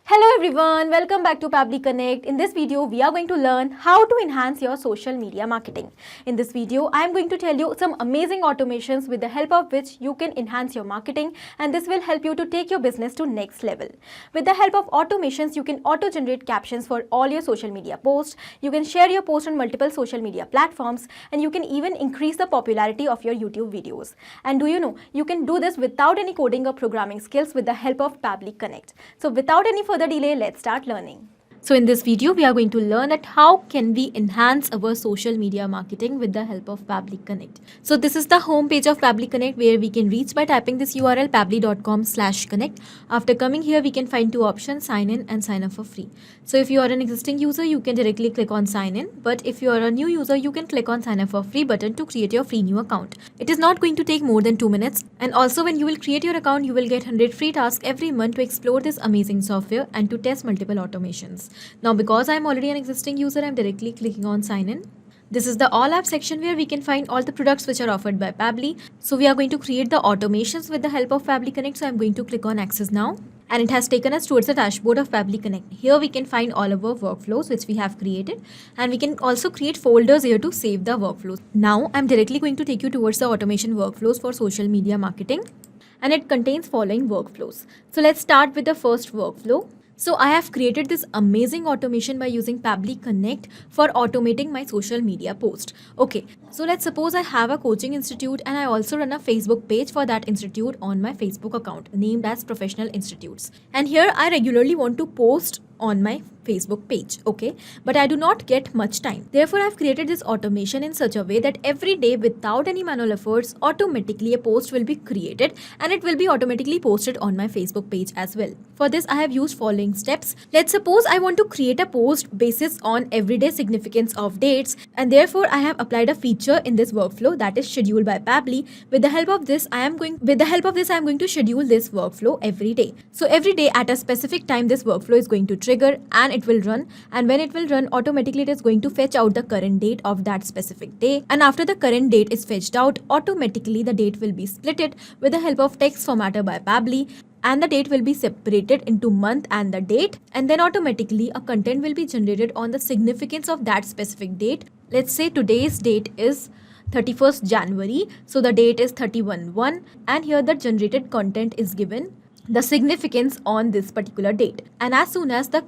Hello everyone, welcome back to Pabbly Connect. In this video, we are going to learn how to enhance your social media marketing. In this video, I am going to tell you some amazing automations with the help of which you can enhance your marketing, and this will help you to take your business to next level. With the help of automations, you can auto-generate captions for all your social media posts, you can share your post on multiple social media platforms, and you can even increase the popularity of your YouTube videos. And do you know, you can do this without any coding or programming skills with the help of Pabbly Connect. So without any further delay, let's start learning. So in this video, we are going to learn at how can we enhance our social media marketing with the help of Pabbly Connect. So this is the home page of Pabbly Connect where we can reach by typing this URL pabbly.com/connect. After coming here, we can find two options, sign in and sign up for free. So if you are an existing user, you can directly click on sign in. But if you are a new user, you can click on sign up for free button to create your free new account. It is not going to take more than 2 minutes. And also when you will create your account, you will get 100 free tasks every month to explore this amazing software and to test multiple automations. Now because I am already an existing user, I am directly clicking on sign in. This is the all app section where we can find all the products which are offered by Pabbly. So we are going to create the automations with the help of Pabbly Connect. So I am going to click on access now. And it has taken us towards the dashboard of Pabbly Connect. Here we can find all of our workflows which we have created, and we can also create folders here to save the workflows. Now I'm directly going to take you towards the automation workflows for social media marketing, and it contains following workflows. So let's start with the first workflow. So I have created this amazing automation by using Pabbly Connect for automating my social media post. Okay, so let's suppose I have a coaching institute and I also run a Facebook page for that institute on my Facebook account named as Professional Institutes. And here I regularly want to post on my Facebook page, okay, but I do not get much time. Therefore, I've created this automation in such a way that every day without any manual efforts, automatically a post will be created and it will be automatically posted on my Facebook page as well. For this, I have used following steps. Let's suppose I want to create a post basis on everyday significance of dates, and therefore I have applied a feature in this workflow that is scheduled by Pabbly. With the help of this, I am going to schedule this workflow every day. So every day at a specific time, this workflow is going to trigger and it will run, and when it will run, automatically it is going to fetch out the current date of that specific day, and after the current date is fetched out, automatically the date will be splitted with the help of text formatter by Pabbly, and the date will be separated into month and the date, and then automatically a content will be generated on the significance of that specific date. Let's say today's date is 31st January, so the date is 31/1, and here the generated content is given the significance on this particular date. And as soon as the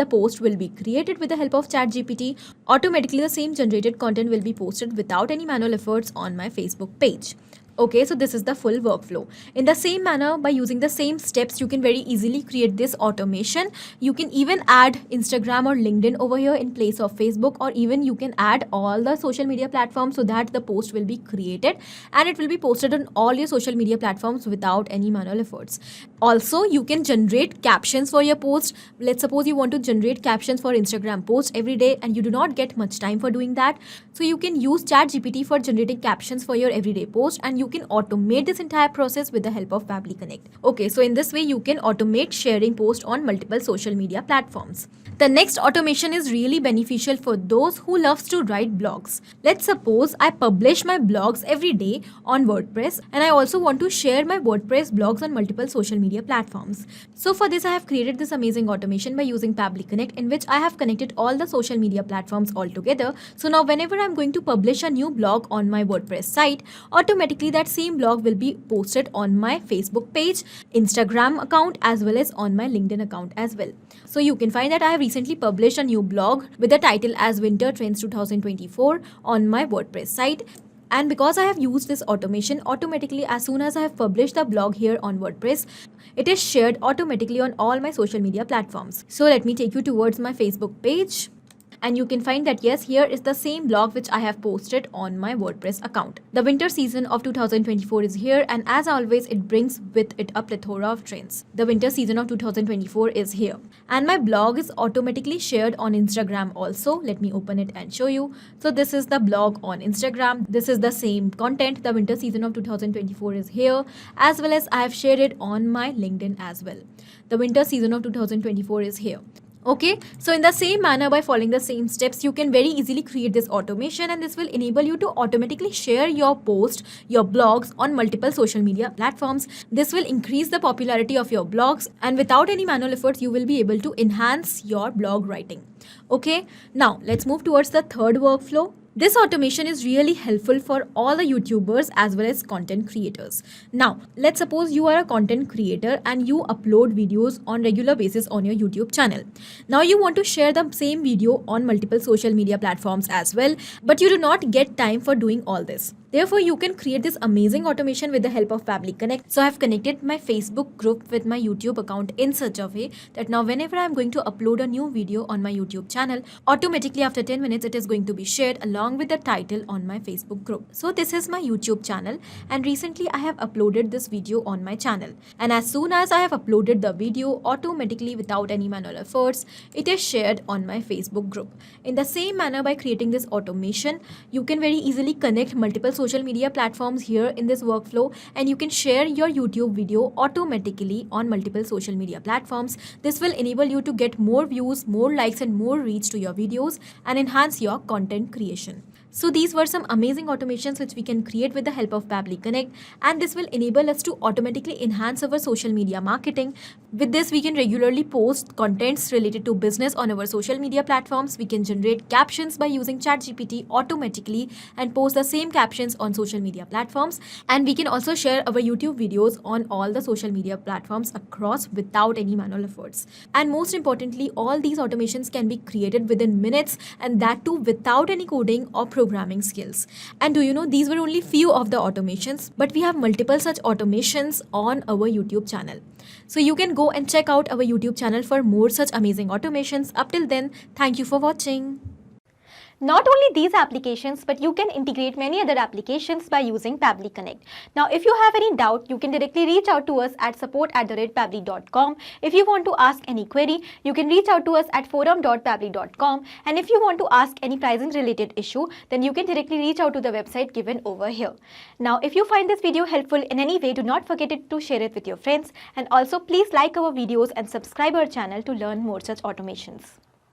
post will be created with the help of ChatGPT, automatically the same generated content will be posted without any manual efforts on my Facebook page. Okay, so this is the full workflow. In the same manner, by using the same steps, you can very easily create this automation. You can even add Instagram or LinkedIn over here in place of Facebook, or even you can add all the social media platforms so that the post will be created and it will be posted on all your social media platforms without any manual efforts. Also, you can generate captions for your post. Let's suppose you want to generate captions for Instagram posts every day and you do not get much time for doing that. So you can use ChatGPT for generating captions for your everyday post, and you can automate this entire process with the help of Pabbly Connect. Okay, so in this way, you can automate sharing posts on multiple social media platforms. The next automation is really beneficial for those who loves to write blogs. Let's suppose I publish my blogs every day on WordPress, and I also want to share my WordPress blogs on multiple social media platforms. So for this, I have created this amazing automation by using Pabbly Connect, in which I have connected all the social media platforms all together. So now whenever I'm going to publish a new blog on my WordPress site, automatically that same blog will be posted on my Facebook page, Instagram account, as well as on my LinkedIn account as well. So you can find that I have recently published a new blog with the title as Winter Trends 2024 on my WordPress site. And because I have used this automation, automatically as soon as I have published the blog here on WordPress, it is shared automatically on all my social media platforms. So let me take you towards my Facebook page. And you can find that yes, here is the same blog which I have posted on my WordPress account. The winter season of 2024 is here, and as always, it brings with it a plethora of trends. The winter season of 2024 is here. And my blog is automatically shared on Instagram also. Let me open it and show you. So this is the blog on Instagram. This is the same content. The winter season of 2024 is here, as well as I have shared it on my LinkedIn as well. The winter season of 2024 is here. Okay, so in the same manner, by following the same steps, you can very easily create this automation, and this will enable you to automatically share your post, your blogs on multiple social media platforms. This will increase the popularity of your blogs, and without any manual efforts, you will be able to enhance your blog writing. Okay, now let's move towards the third workflow. This automation is really helpful for all the YouTubers as well as content creators. Now, let's suppose you are a content creator and you upload videos on regular basis on your YouTube channel. Now you want to share the same video on multiple social media platforms as well, but you do not get time for doing all this. Therefore, you can create this amazing automation with the help of Pabbly Connect. So I have connected my Facebook group with my YouTube account in such a way that now whenever I am going to upload a new video on my YouTube channel, automatically after 10 minutes it is going to be shared along with the title on my Facebook group. So this is my YouTube channel, and recently I have uploaded this video on my channel. And as soon as I have uploaded the video, automatically without any manual efforts, it is shared on my Facebook group. In the same manner, by creating this automation, you can very easily connect multiple social media platforms here in this workflow, and you can share your YouTube video automatically on multiple social media platforms. This will enable you to get more views, more likes and more reach to your videos and enhance your content creation. So these were some amazing automations which we can create with the help of Pabbly Connect, and this will enable us to automatically enhance our social media marketing. With this, we can regularly post contents related to business on our social media platforms. We can generate captions by using ChatGPT automatically and post the same captions on social media platforms. And we can also share our YouTube videos on all the social media platforms across without any manual efforts. And most importantly, all these automations can be created within minutes, and that too without any coding or programming skills. And do you know, these were only few of the automations, but we have multiple such automations on our YouTube channel. So you can go and check out our YouTube channel for more such amazing automations. Up till then, thank you for watching. Not only these applications, but you can integrate many other applications by using Pabbly Connect. Now, if you have any doubt, you can directly reach out to us at support@pabbly.com. If you want to ask any query, you can reach out to us at forum.pabbly.com. And if you want to ask any pricing related issue, then you can directly reach out to the website given over here. Now, if you find this video helpful in any way, do not forget to share it with your friends. And also, please like our videos and subscribe our channel to learn more such automations.